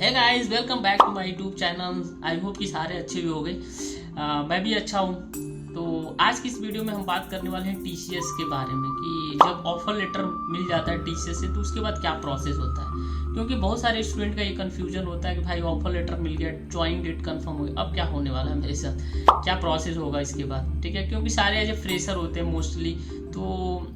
Hey guys, welcome back to my YouTube channel. I hope कि सारे अच्छे भी हो गए। मैं भी अच्छा हूँ। तो आज की इस वीडियो में हम बात करने वाले हैं टीसीएस के बारे में कि जब ऑफर लेटर मिल जाता है टीसीएस से तो उसके बाद क्या प्रोसेस होता है। क्योंकि बहुत सारे स्टूडेंट का ये कन्फ्यूजन होता है कि भाई ऑफर लेटर मिल गया, ज्वाइनिंग डेट कंफर्म हो गया, अब क्या होने वाला है मेरे साथ, क्या प्रोसेस होगा इसके बाद। ठीक है, क्योंकि सारे एज ए फ्रेशर होते हैं मोस्टली, तो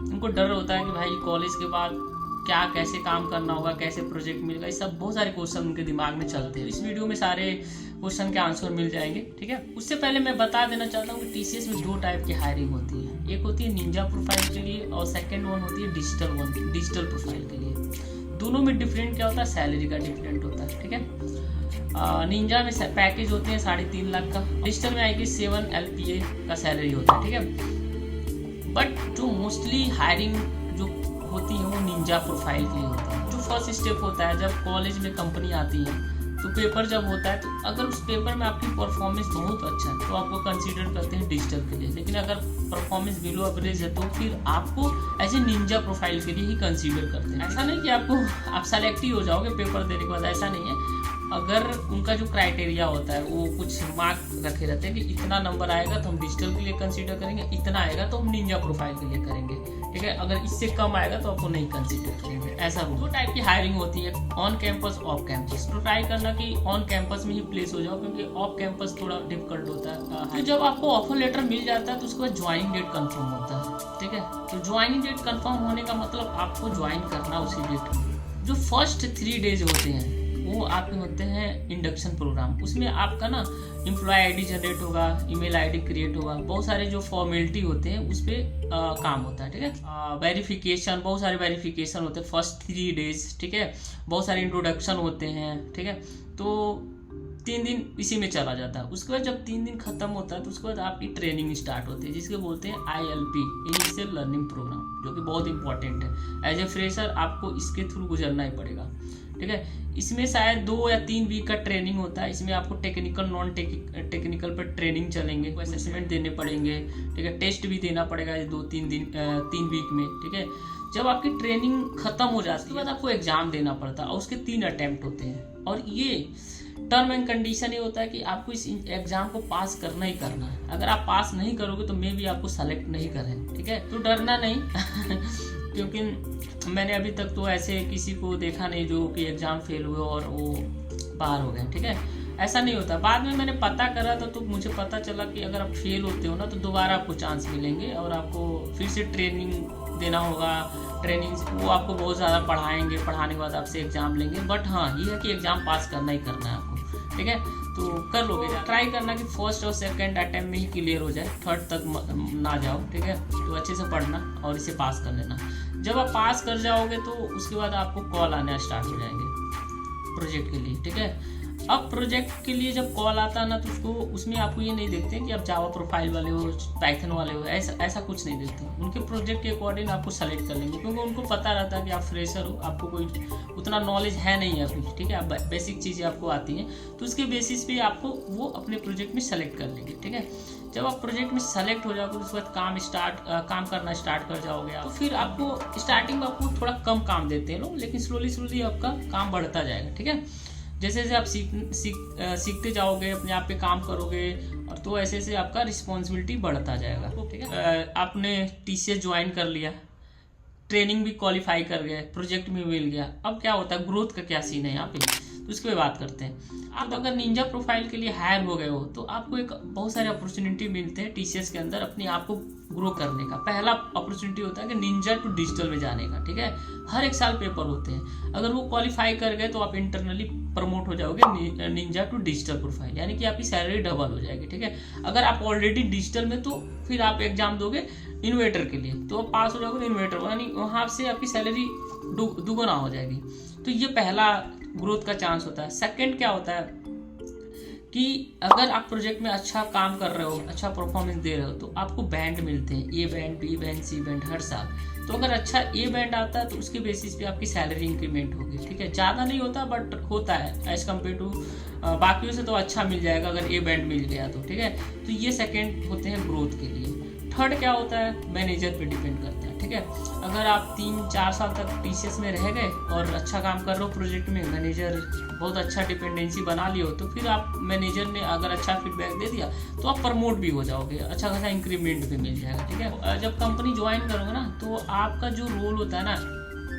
उनको डर होता है कि भाई कॉलेज के बाद क्या कैसे काम करना होगा, कैसे प्रोजेक्ट मिलेगा, ये सब बहुत सारे क्वेश्चन उनके दिमाग में चलते हैं। इस वीडियो में सारे क्वेश्चन के आंसर मिल जाएंगे। ठीक है, उससे पहले मैं बता देना चाहता हूँ कि टीसीएस में दो टाइप की हायरिंग होती है। एक होती है निंजा प्रोफाइल के लिए और सेकंड वन होती है डिजिटल प्रोफाइल के लिए। दोनों में डिफरेंट क्या होता है, सैलरी का डिफरेंट होता है। ठीक है, निंजा में पैकेज होते हैं 3.5 लाख का, डिजिटल में आएगी 7 LPA का सैलरी होता है। ठीक है, बट जो मोस्टली हायरिंग जो होती है वो निंजा प्रोफाइल के लिए होती है। जो फर्स्ट स्टेप होता है, जब कॉलेज में कंपनी आती है तो पेपर जब होता है, तो अगर उस पेपर में आपकी परफॉर्मेंस बहुत अच्छा है तो आपको कंसीडर करते हैं डिजिटल के लिए। लेकिन अगर परफॉर्मेंस बिलो एवरेज है तो फिर आपको ऐसे निंजा प्रोफाइल के लिए ही कंसीडर करते हैं। ऐसा नहीं कि आप सेलेक्ट ही हो जाओगे पेपर देने के बाद, ऐसा नहीं है। अगर उनका जो क्राइटेरिया होता है वो कुछ मार्क रखे रहते हैं कि इतना नंबर आएगा तो हम डिजिटल के लिए कंसीडर करेंगे, इतना आएगा तो हम निंजा प्रोफाइल के लिए करेंगे। ठीक है, अगर इससे कम आएगा तो आपको नहीं कंसीडर करेंगे। ऐसा दो टाइप की हायरिंग होती है, ऑन कैंपस ऑफ कैंपस। तो ट्राई करना कि ऑन कैंपस में ही प्लेस हो जाओ, क्योंकि ऑफ कैंपस थोड़ा डिफिकल्ट होता है। तो जब आपको ऑफर लेटर मिल जाता है तो उसके बाद ज्वाइनिंग डेट कंफर्म होता है। ठीक है, तो ज्वाइनिंग डेट कंफर्म होने का मतलब आपको ज्वाइन करना उसी डेट में। जो फर्स्ट 3 डेज होते हैं वो आपके होते हैं इंडक्शन प्रोग्राम। उसमें आपका ना एम्प्लॉय आईडी जनरेट होगा, ईमेल आईडी क्रिएट होगा, बहुत सारे जो फॉर्मेलिटी होते हैं उस पर काम होता है। ठीक है, वेरिफिकेशन, बहुत सारे वेरिफिकेशन होते हैं फर्स्ट 3 डेज। ठीक है, बहुत सारे इंट्रोडक्शन होते हैं। ठीक है, तो 3 दिन इसी में चला जाता है। उसके बाद जब 3 दिन खत्म होता है तो उसके बाद आपकी ट्रेनिंग स्टार्ट होती है, जिसके बोलते हैं ILP, इनिशियल लर्निंग प्रोग्राम, जो कि बहुत इंपॉर्टेंट है। एज ए फ्रेशर आपको इसके थ्रू गुजरना ही पड़ेगा। ठीक है, इसमें शायद 2 या 3 वीक का ट्रेनिंग होता है। इसमें आपको टेक्निकल नॉन टेक्निकल पर ट्रेनिंग चलेंगे, असेसमेंट देने पड़ेंगे। ठीक है, टेस्ट भी देना पड़ेगा 2-3 दिन 3 वीक में। ठीक है, जब आपकी ट्रेनिंग खत्म हो जाती है उसके बाद आपको एग्जाम देना पड़ता है और उसके 3 अटेम्प्ट होते हैं। और ये टर्म एंड कंडीशन ये होता है कि आपको इस एग्जाम को पास करना ही करना है। अगर आप पास नहीं करोगे तो मे भी आपको सेलेक्ट नहीं करें। ठीक है, तो डरना नहीं क्योंकि मैंने अभी तक तो ऐसे किसी को देखा नहीं जो कि एग्जाम फेल हुए और वो बाहर हो गए। ठीक है, ऐसा नहीं होता। बाद में मैंने पता करा था तो मुझे पता चला कि अगर आप फेल होते हो ना तो दोबारा आपको चांस मिलेंगे और आपको फिर से ट्रेनिंग देना होगा। ट्रेनिंग वो आपको बहुत ज़्यादा पढ़ाएंगे, पढ़ाने के बाद आपसे एग्जाम लेंगे। बट हाँ, ये है कि एग्जाम पास करना ही करना है आपको। ठीक है, तो कर लोगे। ट्राई करना कि फर्स्ट और सेकंड अटेम्प्ट में ही क्लियर हो जाए, थर्ड तक ना जाओ। ठीक है, तो अच्छे से पढ़ना और इसे पास कर लेना। जब आप पास कर जाओगे तो उसके बाद आपको कॉल आना स्टार्ट हो जाएंगे प्रोजेक्ट के लिए। ठीक है, अब प्रोजेक्ट के लिए जब कॉल आता है ना तो उसमें आपको ये नहीं देखते कि आप जावा प्रोफाइल वाले हो, पाइथन वाले हो, ऐसा कुछ नहीं देखते। उनके प्रोजेक्ट के अकॉर्डिंग आपको सेलेक्ट कर लेंगे, क्योंकि उनको पता रहता है कि आप फ्रेशर हो, आपको कोई उतना नॉलेज है नहीं है अभी। ठीक है, आप बेसिक चीज़ें आपको आती हैं, तो उसके बेसिस पे आपको वो अपने प्रोजेक्ट में सेलेक्ट कर लेंगे। ठीक है, जब आप प्रोजेक्ट में सेलेक्ट हो जाओगे उसके बाद काम करना स्टार्ट कर जाओगे तो फिर आपको स्टार्टिंग में आपको थोड़ा कम काम देते हैं लोग, लेकिन स्लोली आपका काम बढ़ता जाएगा। ठीक है, जैसे जैसे आप सीखते जाओगे, अपने आप पे काम करोगे, और तो ऐसे ऐसे आपका रिस्पॉन्सिबिलिटी बढ़ता जाएगा। ठीक है, आपने TCS ज्वाइन कर लिया, ट्रेनिंग भी क्वालिफाई कर गए, प्रोजेक्ट भी मिल गया, अब क्या होता है, ग्रोथ का क्या सीन है यहाँ पे, तो उसके पे बात करते हैं। आप अगर निंजा प्रोफाइल के लिए हायर हो गए हो तो आपको एक बहुत सारे अपॉर्चुनिटी मिलते हैं TCS के अंदर अपने आप को ग्रो करने का। पहला अपॉर्चुनिटी होता है कि निंजा टू डिजिटल में जाने का। ठीक है, हर एक साल पेपर होते हैं, अगर वो क्वालिफाई कर गए तो आप इंटरनली प्रमोट हो जाओगे निंजा टू डिजिटल प्रोफाइल, यानी कि आपकी सैलरी डबल हो जाएगी। ठीक है, अगर आप ऑलरेडी डिजिटल में तो फिर आप एग्जाम दोगे इन्वेटर के लिए तो आप पास हो जाओगे इन्वेटर, यानी वहाँ से आपकी सैलरी दुगुना हो जाएगी। तो ये पहला ग्रोथ का चांस होता है। सेकंड क्या होता है कि अगर आप प्रोजेक्ट में अच्छा काम कर रहे हो, अच्छा परफॉर्मेंस दे रहे हो तो आपको बैंड मिलते हैं, A band, B band, C band हर साल। तो अगर अच्छा A बैंड आता है तो उसके बेसिस पे आपकी सैलरी इंक्रीमेंट होगी। ठीक है, ज़्यादा नहीं होता बट होता है एज कम्पेयर टू बाकियों से, तो अच्छा मिल जाएगा अगर A बैंड मिल गया तो। ठीक है, तो ये सेकेंड होते हैं ग्रोथ के लिए। थर्ड क्या होता है, मैनेजर पे डिपेंड करता है। ठीक है। अगर आप 3-4 साल तक TCS में रह गए और अच्छा काम कर रहे हो प्रोजेक्ट में, मैनेजर बहुत अच्छा डिपेंडेंसी बना लियो, तो फिर आप मैनेजर ने अगर अच्छा फीडबैक दे दिया तो आप प्रमोट भी हो जाओगे, अच्छा खासा इंक्रीमेंट भी मिल जाएगा, ठीक है। जब कंपनी ज्वाइन करोगे ना तो आपका जो रोल होता है ना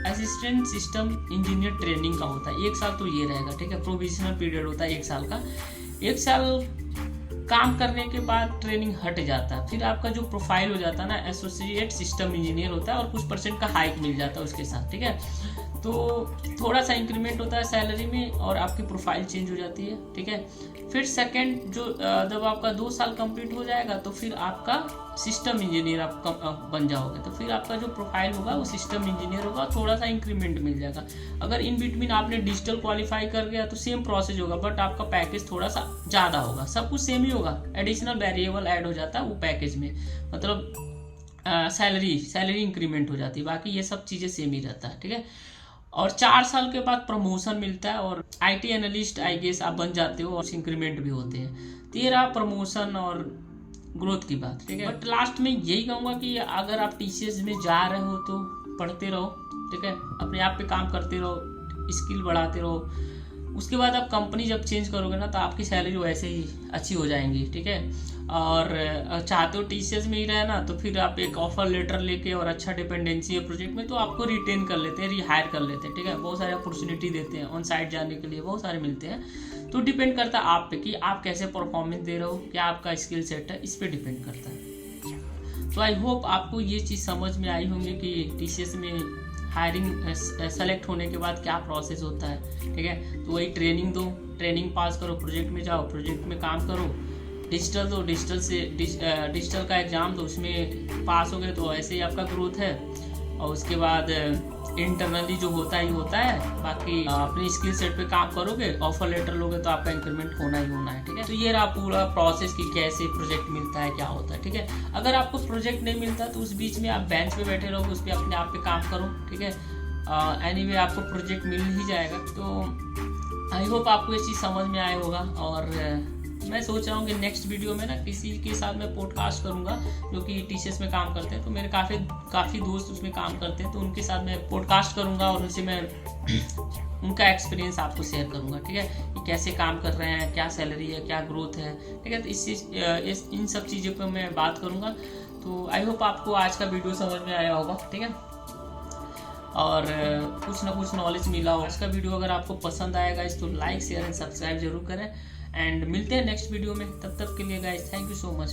असिस्टेंट सिस्टम इंजीनियर ट्रेनिंग का होता है, 1 साल तो ये रहेगा, ठीक है। प्रोविजनल पीरियड होता है 1 साल का। 1 साल काम करने के बाद ट्रेनिंग हट जाता है, फिर आपका जो प्रोफाइल हो जाता है ना एसोसिएट सिस्टम इंजीनियर होता है और कुछ % का हाइक मिल जाता है उसके साथ, ठीक है। तो थोड़ा सा इंक्रीमेंट होता है सैलरी में और आपकी प्रोफाइल चेंज हो जाती है, ठीक है। फिर सेकंड जो जब आपका 2 साल कंप्लीट हो जाएगा तो फिर आपका सिस्टम इंजीनियर आप बन जाओगे, तो फिर आपका जो प्रोफाइल होगा वो सिस्टम इंजीनियर होगा, थोड़ा सा इंक्रीमेंट मिल जाएगा। अगर इन बिटवीन आपने डिजिटल क्वालिफाई कर गया तो सेम प्रोसेस होगा, बट आपका पैकेज थोड़ा सा ज़्यादा होगा, सब कुछ सेम ही होगा, एडिशनल वेरिएबल ऐड हो जाता है वो पैकेज में, मतलब सैलरी इंक्रीमेंट हो जाती है, बाकी ये सब चीज़ें सेम ही रहता है, ठीक है। और 4 साल के बाद प्रमोशन मिलता है और IT एनालिस्ट आई गेस आप बन जाते हो और इंक्रीमेंट भी होते हैं। 13 प्रमोशन और ग्रोथ की बात, ठीक है। बट लास्ट में यही कहूँगा कि अगर आप TCS में जा रहे हो तो पढ़ते रहो, ठीक है, अपने आप पे काम करते रहो, स्किल बढ़ाते रहो। उसके बाद आप कंपनी जब चेंज करोगे ना तो आपकी सैलरी वैसे ही अच्छी हो जाएंगी, ठीक है। और चाहते हो TCS में ही रहना तो फिर आप एक ऑफर लेटर लेके और अच्छा डिपेंडेंसी है प्रोजेक्ट में तो आपको रिटेन कर लेते हैं, रिहायर कर लेते हैं, ठीक है। बहुत सारे अपॉर्चुनिटी देते हैं, ऑन साइट जाने के लिए बहुत सारे मिलते हैं। तो डिपेंड करता है आप पे कि आप कैसे परफॉर्मेंस दे रहे हो, क्या आपका स्किल सेट है, इस पर डिपेंड करता है। तो आई होप आपको ये चीज़ समझ में आई होंगी कि TCS में हायरिंग सेलेक्ट होने के बाद क्या प्रोसेस होता है, ठीक है। तो वही ट्रेनिंग दो, ट्रेनिंग पास करो, प्रोजेक्ट में जाओ, प्रोजेक्ट में काम करो, डिजिटल दो, डिजिटल का एग्ज़ाम दो, उसमें पास हो गए तो ऐसे ही आपका ग्रोथ है। और उसके बाद इंटरनली जो होता ही होता है, बाकी अपनी स्किल सेट पे काम करोगे, ऑफर लेटर लोगे तो आपका इंक्रीमेंट होना ही होना है, ठीक है। तो ये रहा पूरा प्रोसेस कि कैसे प्रोजेक्ट मिलता है, क्या होता है, ठीक है। अगर आपको प्रोजेक्ट नहीं मिलता तो उस बीच में आप बेंच पे बैठे रहोगे, उस पर अपने आप पे काम करो, ठीक है। एनीवे आपको प्रोजेक्ट मिल ही जाएगा। तो आई होप आपको ये चीज़ समझ में आया होगा। और मैं सोच रहा हूँ कि नेक्स्ट वीडियो में ना किसी के साथ मैं पॉडकास्ट करूँगा जो कि TCS में काम करते हैं, तो मेरे काफ़ी दोस्त उसमें काम करते हैं, तो उनके साथ मैं पॉडकास्ट करूँगा और उनसे मैं उनका एक्सपीरियंस आपको शेयर करूँगा, ठीक है, कि कैसे काम कर रहे हैं, क्या सैलरी है, क्या ग्रोथ है, ठीक है। तो इन सब चीज़ों पर मैं बात करूँगा। तो आई होप आपको आज का वीडियो समझ में आया होगा, ठीक है, और कुछ ना कुछ नॉलेज मिला हो। आज का वीडियो अगर आपको पसंद आएगा इस तो लाइक शेयर एंड सब्सक्राइब जरूर करें, एंड मिलते हैं नेक्स्ट वीडियो में। तब तक के लिए guys thank you so much.